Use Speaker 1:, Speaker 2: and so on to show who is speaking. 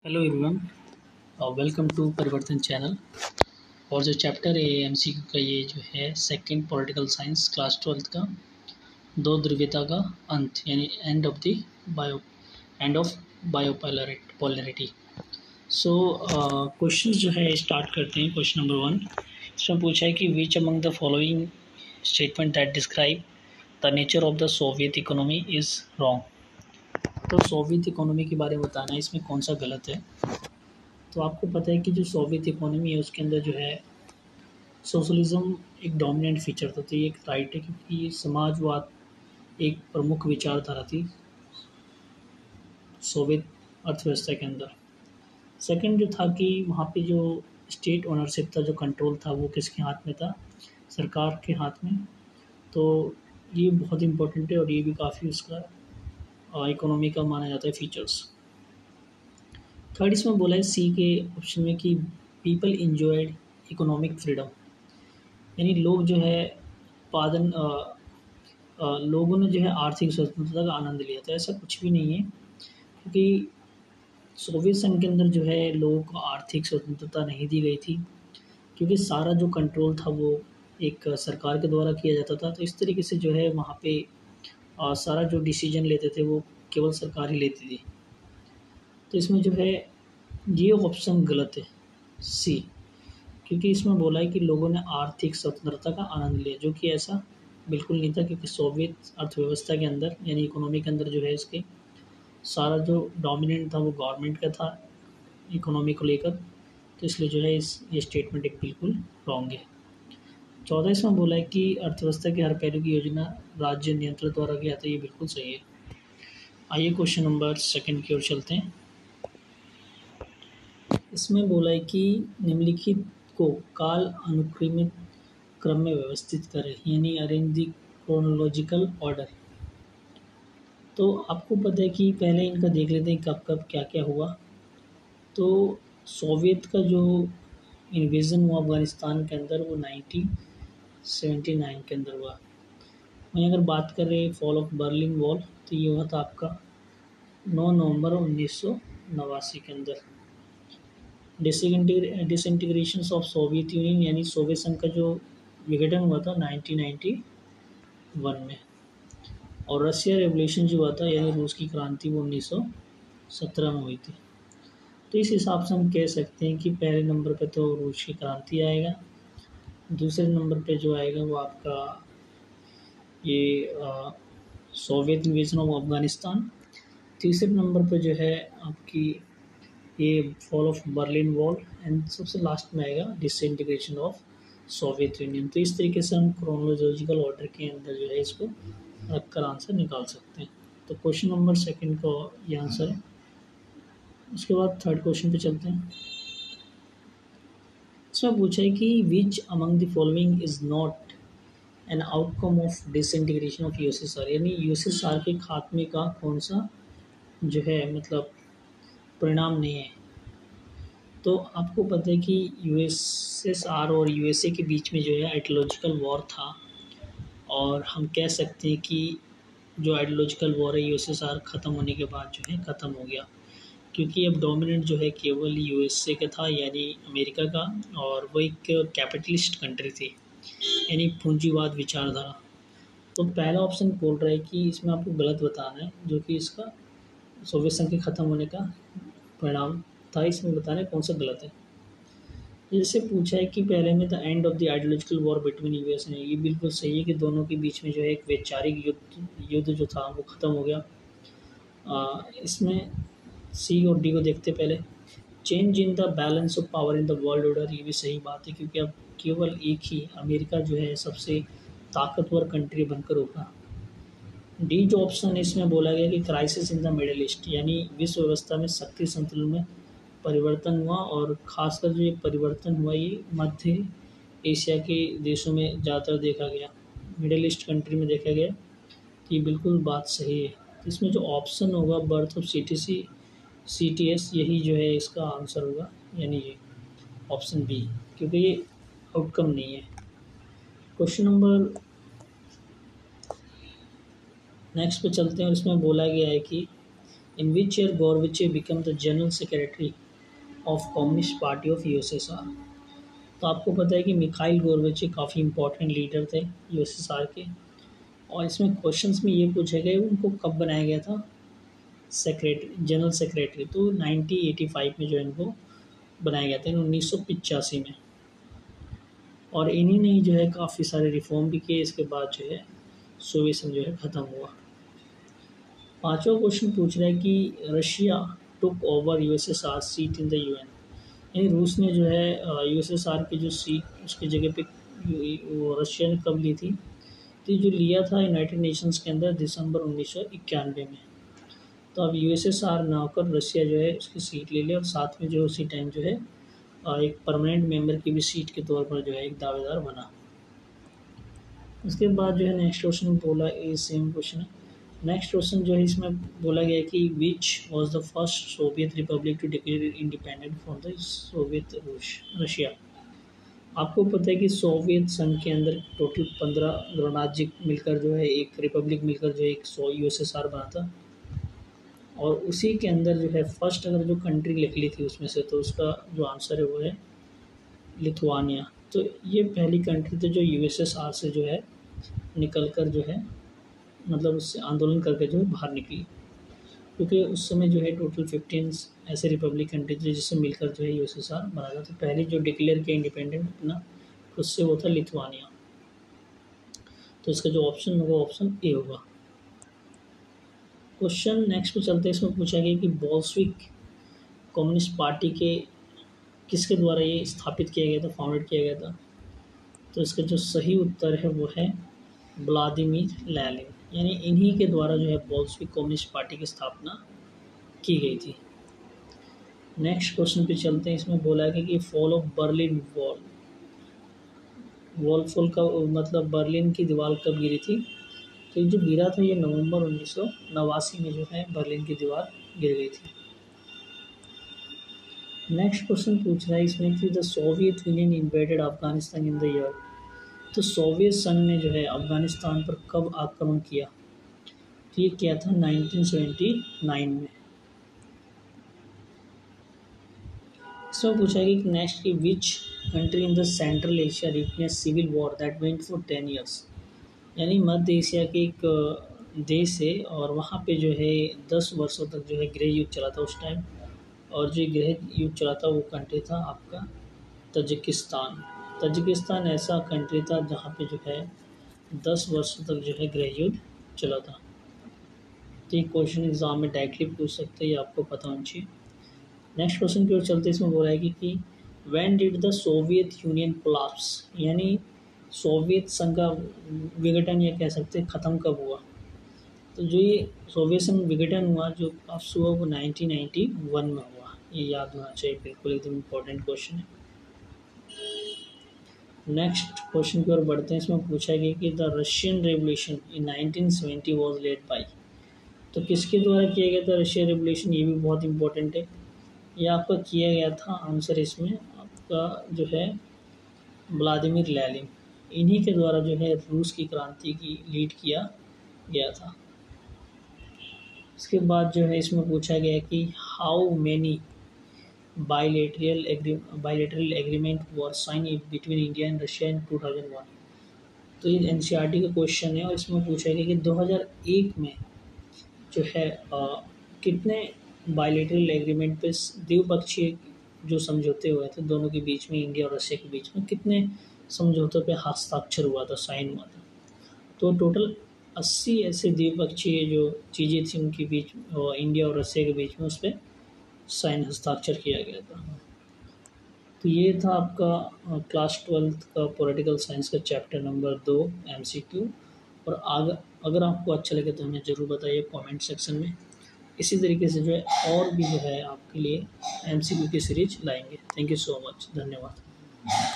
Speaker 1: Hello everyone, welcome to परिवर्तन channel. और जो चैप्टर है एमसीक्यू का, ये जो है second political science class 12th का दो ध्रुवीयता का अंत यानी bio end of bipolarity. So question जो है स्टार्ट करते हैं। क्वेश्चन नंबर 1 इसमें पूछा है कि which among the following statement that describe the nature of the Soviet economy is wrong. तो सोवियत इकोनॉमी के बारे में बताना है इसमें कौन सा गलत है। तो आपको पता है कि जो सोवियत इकोनॉमी है उसके अंदर जो है सोशलिज्म एक डोमिनेंट फीचर था। तो ये एक राइट है क्योंकि समाजवाद एक प्रमुख विचारधारा थी सोवियत अर्थव्यवस्था के अंदर। सेकंड जो था कि वहाँ पे जो स्टेट ओनरशिप था, जो कंट्रोल था, वो किसके हाथ में था? सरकार के हाथ में। तो ये बहुत इम्पोर्टेंट है और ये भी काफ़ी उसका इकोनॉमी का माना जाता है फीचर्स। थर्ड इसमें बोला है सी के ऑप्शन में कि पीपल इंजॉयड इकोनॉमिक फ्रीडम, यानी लोग जो है उत्पादन लोगों ने जो है आर्थिक स्वतंत्रता का आनंद लिया। तो ऐसा कुछ भी नहीं है क्योंकि सोवियत संघ के अंदर जो है लोगों को आर्थिक स्वतंत्रता नहीं दी गई थी, क्योंकि सारा जो कंट्रोल था वो एक सरकार के द्वारा किया जाता था। तो इस तरीके से जो है वहाँ पे सारा जो डिसीजन लेते थे वो केवल सरकार ही लेती थी। तो इसमें जो है ये ऑप्शन गलत है सी, क्योंकि इसमें बोला है कि लोगों ने आर्थिक स्वतंत्रता का आनंद लिया, जो कि ऐसा बिल्कुल नहीं था। क्योंकि सोवियत अर्थव्यवस्था के अंदर यानी इकोनॉमी के अंदर जो है इसके सारा जो डोमिनेंट था वो गवर्नमेंट का था इकोनॉमी को लेकर। तो इसलिए जो है ये स्टेटमेंट एक बिल्कुल रॉन्ग है। चौदह इसमें बोला है कि अर्थव्यवस्था के हर पहलू की योजना राज्य नियंत्रण द्वारा किया था। ये बिल्कुल सही है। आइए क्वेश्चन नंबर 2 की ओर चलते हैं। इसमें बोला है कि निम्नलिखित को काल अनुक्रमित क्रम में व्यवस्थित करें, यानी अरेंज द क्रोनोलॉजिकल ऑर्डर। तो आपको पता है कि पहले इनका देख लेते हैं कब कब क्या क्या हुआ। तो सोवियत का जो इन्वेजन हुआ अफ़गानिस्तान के अंदर वो 1979 के अंदर हुआ। वहीं अगर बात करें फॉल ऑफ बर्लिन वॉल, तो ये हुआ था आपका 9 नवंबर 1989 के अंदर। डिसइंटीग्रेशन ऑफ सोवियत यूनियन यानी सोवियत संघ का जो विघटन हुआ था 1991 में। और रशिया रेवोल्यूशन जो हुआ था यानी रूस की क्रांति वो 1917 में हुई थी। तो इस हिसाब से हम कह सकते हैं कि पहले नंबर पे तो रूस की क्रांति आएगा, दूसरे नंबर पे जो आएगा वो आपका ये सोवियत इन्वेजन ऑफ अफ़गानिस्तान, तीसरे नंबर पे जो है आपकी ये fall of Berlin wall, and सबसे लास्ट में आएगा डिसइंटीग्रेशन ऑफ सोवियत यूनियन। तो इस तरीके से हम क्रोनोलॉजिकल ऑर्डर के अंदर जो है इसको रख कर आंसर निकाल सकते हैं। तो क्वेश्चन नंबर 2 का ये आंसर है। उसके बाद थर्ड क्वेश्चन पे चलते हैं। इसमें पूछा है कि which among the following is not an outcome of disintegration of USSR, यानी यूएसएसआर के खात्मे का कौन सा जो है मतलब परिणाम नहीं है। तो आपको पता है कि यूएसएसआर और यूएसए के बीच में जो है आइडियोलॉजिकल वॉर था, और हम कह सकते हैं कि जो आइडियोलॉजिकल वॉर है यूएसएसआर ख़त्म होने के बाद जो है ख़त्म हो गया, क्योंकि अब डोमिनेंट जो है केवल यूएसए का था यानी अमेरिका का, और वो एक कैपिटलिस्ट कंट्री थी यानी पूंजीवाद विचारधारा। तो पहला ऑप्शन बोल रहा है कि इसमें आपको गलत बताना है, जो कि इसका सोवियत संघ के ख़त्म होने का परिणाम था। इसमें बताना है कौन सा गलत है। जैसे पूछा है कि पहले में the end of the ideological war between US and, ये बिल्कुल सही है कि दोनों के बीच में जो है एक वैचारिक युद्ध जो था वो ख़त्म हो गया। इसमें सी और डी को देखते पहले। Change in the balance of power in the world order, ये भी सही बात है क्योंकि अब केवल एक ही अमेरिका जो है सबसे ताकतवर कंट्री बनकर उभरा। डी जो ऑप्शन है इसमें बोला गया कि crisis in the middle east, यानी विश्व व्यवस्था में शक्ति संतुलन में परिवर्तन हुआ, और ख़ासकर जो ये परिवर्तन हुआ ये मध्य एशिया के देशों में ज़्यादातर देखा गया, मिडिल ईस्ट कंट्री में देखा गया। तो ये बिल्कुल बात सही है। तो इसमें जो ऑप्शन होगा बर्थ ऑफ सीटीएस, यही जो है इसका आंसर होगा, यानी ये ऑप्शन बी, क्योंकि ये आउटकम नहीं है। क्वेश्चन नंबर नेक्स्ट पे चलते हैं और इसमें बोला गया है कि in which year Gorbachev become the general secretary of communist party of USSR. तो आपको पता है कि मिखाइल गोरबेचोव काफ़ी इंपॉर्टेंट लीडर थे यूएसएसआर के, और इसमें क्वेश्चंस में ये पूछा गया उनको कब बनाया गया था सेक्रेटरी, जनरल सेक्रेटरी। तो 1985 में जो इनको बनाया गया था, 1985 में। और इन्हीं ने जो है काफ़ी सारे रिफॉर्म भी किए। इसके बाद जो है सोवियत संघ जो है ख़त्म हुआ। पांचवा क्वेश्चन पूछ रहा है कि Russia took over USSR seat in the UN, यानी रूस ने जो है यूएसएसआर की जो सीट उसकी जगह पे वो रशिया ने कब ली थी। तो ये जो लिया था यूनाइटेड नेशंस के अंदर दिसंबर 1991 में। तो अब यूएसएसआर ना होकर रशिया जो है उसकी सीट ले ले, और साथ में जो उसी टाइम जो है एक परमानेंट मेंबर की भी सीट के तौर पर जो है एक दावेदार बना। उसके बाद जो है नेक्स्ट क्वेश्चन बोला, ये सेम क्वेश्चन है। नेक्स्ट क्वेश्चन जो है इसमें बोला गया कि which was the first Soviet republic to declare independent from the Soviet Russia. आपको पता है कि सोवियत संघ के अंदर टोटल 15 गणराज्य मिलकर जो है एक रिपब्लिक मिलकर जो एक यूएसएसआर बना था, और उसी के अंदर जो है फर्स्ट अगर जो कंट्री लिख ली थी उसमें से, तो उसका जो आंसर है वो है लिथुआनिया। तो ये पहली कंट्री थी जो यूएसएसआर से जो है निकल कर जो है मतलब उससे आंदोलन करके जो है बाहर निकली, क्योंकि उस समय जो है टोटल 15 ऐसे रिपब्लिक कंट्री थे जिससे मिलकर जो है यूएसएसआर बना था। तो पहले जो डिक्लेयर किया इंडिपेंडेंट अपना उससे वो था लिथुआनिया। तो इसका जो ऑप्शन होगा ऑप्शन ए होगा। क्वेश्चन नेक्स्ट पे चलते हैं। इसमें पूछा गया कि बोल्शेविक कम्युनिस्ट पार्टी के किसके द्वारा ये स्थापित किया गया था, फाउंडेड किया गया था। तो इसका जो सही उत्तर है वो है व्लादिमीर लेनिन, यानी इन्हीं के द्वारा जो है बोल्शेविक कम्युनिस्ट पार्टी की स्थापना की गई थी। नेक्स्ट क्वेश्चन पे चलते हैं। इसमें बोला गया कि fall of Berlin wall fall का मतलब बर्लिन की दीवार कब गिरी थी। तो ये जो गिरा था ये नवंबर 1989 में जो है बर्लिन की दीवार गिर गई थी। नेक्स्ट क्वेश्चन पूछ रहा है इसमें कि the Soviet union invaded Afghanistan in the year. तो सोवियत संघ ने जो है अफगानिस्तान पर कब आक्रमण किया। तो ये किया था 1979 में। इसमें पूछा गया कि नेक्स्ट की which country in the central Asia witness civil war that went for 10 years, यानी मध्य एशिया के एक देश है और वहाँ पे जो है 10 वर्षों तक जो है गृह युद्ध चला था उस टाइम। और जो गृह युद्ध चला था वो कंट्री था आपका तजिकिस्तान। तजिकिस्तान ऐसा कंट्री था जहाँ पे जो है 10 वर्षों तक जो है गृह युद्ध चला था। तो ये क्वेश्चन एग्जाम में डायरेक्टली पूछ सकते हैं, ये आपको पता होना चाहिए। नेक्स्ट क्वेश्चन की ओर चलते इसमें बोला है कि when did the Soviet union collapse, यानी सोवियत संघ का विघटन या कह सकते हैं ख़त्म कब हुआ। तो जो ये सोवियत संघ विघटन हुआ जो कोलैप्स हुआ वो 1991 में हुआ। ये याद होना चाहिए, बिल्कुल एकदम इम्पोर्टेंट क्वेश्चन है। नेक्स्ट क्वेश्चन की ओर बढ़ते हैं। इसमें पूछा गया कि the Russian revolution in 1970 was led by. तो किसके द्वारा किया गया था रशियन रेवोल्यूशन, ये भी बहुत इंपॉर्टेंट है। ये आपका किया गया था आंसर इसमें आपका जो है व्लादिमीर लेनिन, इन्हीं के द्वारा जो है रूस की क्रांति की लीड किया गया था। इसके बाद जो है इसमें पूछा गया कि how many bilateral agreement were sign between India and Russia in 2001। तो ये एनसीईआरटी का क्वेश्चन है और इसमें पूछा गया कि 2001 में जो है कितने बायलैटरल एग्रीमेंट पे द्विपक्षीय जो समझौते हुए थे दोनों के बीच में, इंडिया और रशिया के बीच में कितने समझौतों पे हस्ताक्षर हुआ था, साइन हुआ था। तो टोटल 80 ऐसे द्विपक्षीय जो चीज़ें थी उनके बीच इंडिया और रशिया के बीच में उस पर साइन हस्ताक्षर किया गया था। तो ये था आपका क्लास 12th का पॉलिटिकल साइंस का चैप्टर नंबर 2 MCQ। और अगर आपको अच्छा लगे तो हमें ज़रूर बताइए कमेंट सेक्शन में। इसी तरीके से जो है और भी जो है आपके लिए MCQ की सीरीज लाएंगे। थैंक यू सो मच, धन्यवाद।